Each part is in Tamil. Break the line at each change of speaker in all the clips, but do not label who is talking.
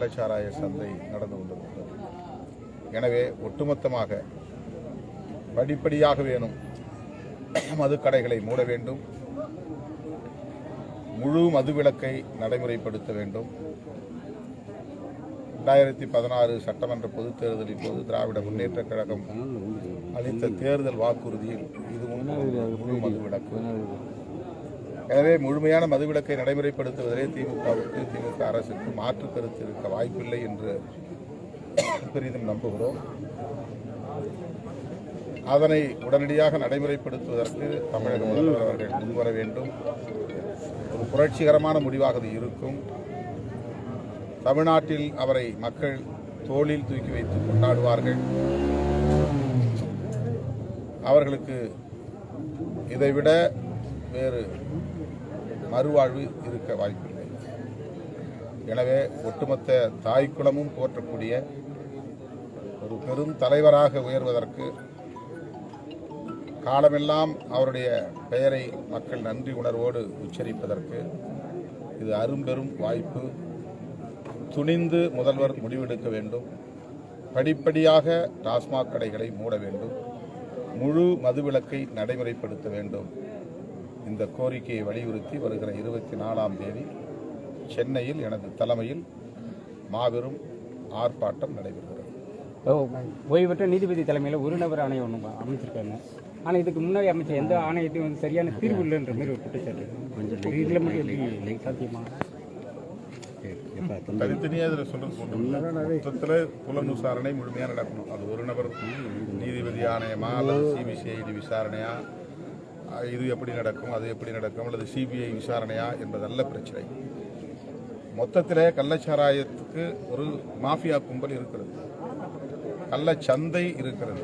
கள்ளச்சாராய சந்தை நடந்து கொண்டிருக்கிறது. எனவே ஒட்டுமொத்தமாக படிப்படியாக வேணும் மதுக்கடைகளை மூட வேண்டும், முழு மதுவிலக்கை நடைமுறைப்படுத்த வேண்டும். 2016 சட்டமன்ற பொதுத் தேர்தலின் போது திராவிட முன்னேற்றக் கழகம் அளித்த தேர்தல் வாக்குறுதியில் இதுவும் முழு மதுவிலக்கு. எனவே முழுமையான மதுவிலக்கை நடைமுறைப்படுத்துவதிலே திமுக அரசுக்கு மாற்று கருத்து இருக்க வாய்ப்பில்லை என்று பெரிதும் நம்புகிறோம். அதனை உடனடியாக நடைமுறைப்படுத்துவதற்கு தமிழக முதல்வர் அவர்கள் முன்வர வேண்டும். ஒரு புரட்சிகரமான முடிவாக அது இருக்கும். தமிழ்நாட்டில் அவரை மக்கள் தோளில் தூக்கி வைத்து கொண்டாடுவார்கள். அவர்களுக்கு இதைவிட வேறு மறுவாழ்வு இருக்க வாய்ப்பில்லை. எனவே ஒட்டுமொத்த தாய்க்குளமும் போற்றக்கூடிய ஒரு பெரும் தலைவராக உயர்வதற்கு, காலமெல்லாம் அவருடைய பெயரை மக்கள் நன்றி உணர்வோடு உச்சரிப்பதற்கு இது அரும்பெரும் வாய்ப்பு. துணிந்து முதல்வர் முடிவெடுக்க வேண்டும். படிப்படியாக டாஸ்மாக் கடைகளை மூட வேண்டும். முழு மதுவிலக்கை நடைமுறைப்படுத்த வேண்டும். இந்த கோரிக்கையை வலியுறுத்தி வருகிற 24ஆம் தேதி சென்னையில் எனது தலைமையில் மாபெரும் ஆர்ப்பாட்டம் நடைபெறுகிறது.
ஓய்வு பெற்ற நீதிபதி தலைமையில் ஒரு நபர் ஆணையம் ஒன்று அமைச்சிருக்காங்க. ஆனால் இதுக்கு முன்னாடி அமைச்ச எந்த ஆணையத்தையும் சரியான தீர்வு இல்லைன்ற மாதிரி ஒரு குற்றச்சாட்டு. இதில் மட்டும் சாத்தியமா?
தனித்தனியாக இதில் மொத்தத்தில் புலன் விசாரணை முழுமையாக நடக்கணும். அது ஒரு நபர் நீதிபதி ஆணையமா அல்லது சிபிசிஐடி விசாரணையா, இது எப்படி நடக்கும், அது எப்படி நடக்கும், அல்லது சிபிஐ விசாரணையா என்பதல்ல பிரச்சனை. மொத்தத்தில் கள்ளச்சாராயத்துக்கு ஒரு மாஃபியா கும்பல் இருக்கிறது, கள்ளச்சந்தை இருக்கிறது,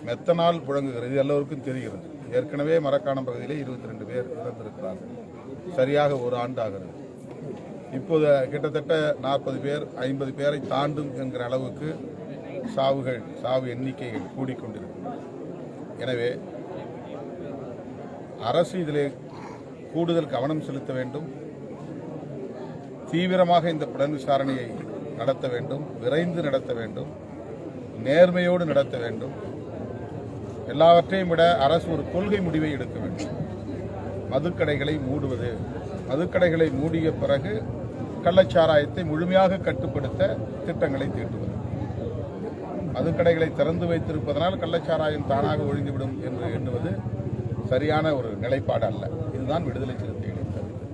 மெத்தனால் புழங்குகிறது. எல்லோருக்கும் தெரிகிறது. ஏற்கனவே மரக்காணம் பகுதியிலே 22 பேர் இறந்திருக்கிறார்கள். சரியாக ஒரு ஆண்டு ஆகிறது. இப்போது கிட்டத்தட்ட 40 பேர் 50 பேரை தாண்டும் என்கிற அளவுக்கு சாவு எண்ணிக்கைகள் கூடிக்கொண்டிருக்கின்றன. எனவே அரசு இதிலே கூடுதல் கவனம் செலுத்த வேண்டும். தீவிரமாக இந்த புலன் விசாரணையை நடத்த வேண்டும். விரைந்து நடத்த வேண்டும். நேர்மையோடு நடத்த வேண்டும். எல்லாவற்றையும் விட அரசு ஒரு கொள்கை முடிவை எடுக்க வேண்டும். மதுக்கடைகளை மூடுவது, மதுக்கடைகளை மூடிய பிறகு கள்ளச்சாராயத்தை முழுமையாக கட்டுப்படுத்த திட்டங்களை தீட்டுவது. மதுக்கடைகளை திறந்து வைத்திருப்பதனால் கள்ளச்சாராயம் தானாக ஒழிந்துவிடும் என்று எண்ணுவது சரியான ஒரு நிலைப்பாடு அல்ல. இதுதான் விடுதலை சிறுத்தைகளின் கருத்து.